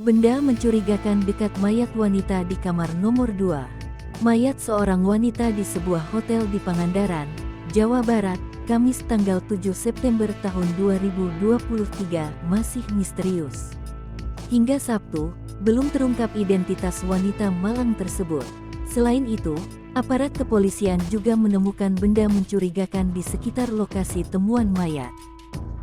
Benda mencurigakan dekat mayat wanita di kamar nomor 2. Mayat seorang wanita di sebuah hotel di Pangandaran, Jawa Barat, Kamis tanggal 7 September tahun 2023 masih misterius. Hingga Sabtu, belum terungkap identitas wanita malang tersebut. Selain itu, aparat kepolisian juga menemukan benda mencurigakan di sekitar lokasi temuan mayat.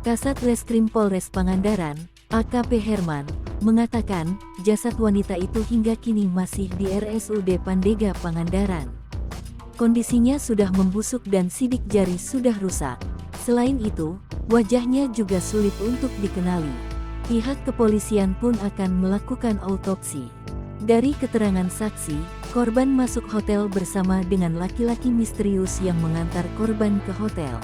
Kasat Reskrim Polres Pangandaran, AKP Herman, mengatakan jasad wanita itu hingga kini masih di RSUD Pandega Pangandaran. Kondisinya sudah membusuk dan sidik jari sudah rusak. Selain itu, wajahnya juga sulit untuk dikenali. Pihak kepolisian pun akan melakukan autopsi. Dari keterangan saksi, korban masuk hotel bersama dengan laki-laki misterius yang mengantar korban ke hotel.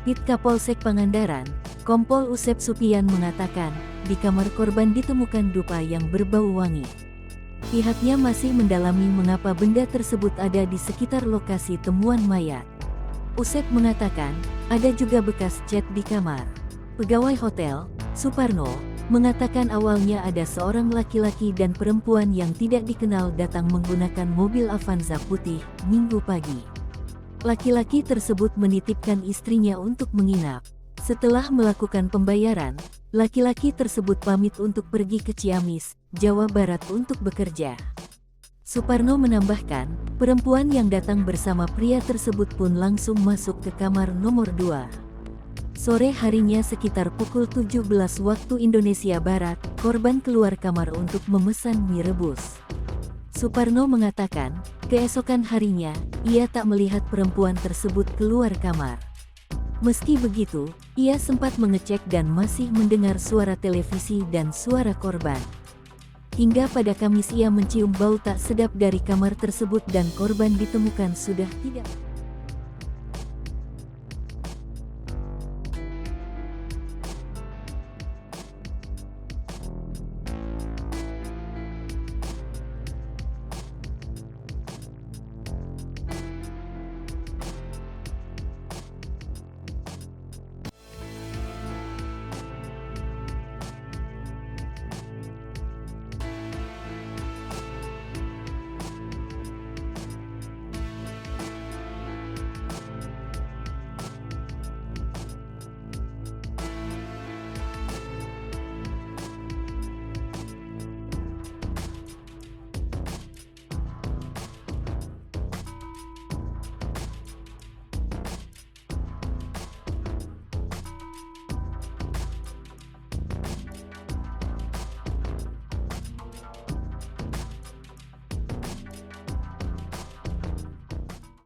Pit Kapolsek Pangandaran, Kompol Usep Supian mengatakan, di kamar korban ditemukan dupa yang berbau wangi. Pihaknya masih mendalami mengapa benda tersebut ada di sekitar lokasi temuan mayat. Usep mengatakan, ada juga bekas cat di kamar. Pegawai hotel, Suparno, mengatakan awalnya ada seorang laki-laki dan perempuan yang tidak dikenal datang menggunakan mobil Avanza putih, Minggu pagi. Laki-laki tersebut menitipkan istrinya untuk menginap. Setelah melakukan pembayaran, laki-laki tersebut pamit untuk pergi ke Ciamis, Jawa Barat untuk bekerja. Suparno menambahkan, perempuan yang datang bersama pria tersebut pun langsung masuk ke kamar nomor 2. Sore harinya sekitar pukul 17 waktu Indonesia Barat, korban keluar kamar untuk memesan mie rebus. Suparno mengatakan, keesokan harinya, ia tak melihat perempuan tersebut keluar kamar. Meski begitu, ia sempat mengecek dan masih mendengar suara televisi dan suara korban. Hingga pada Kamis ia mencium bau tak sedap dari kamar tersebut dan korban ditemukan sudah tidak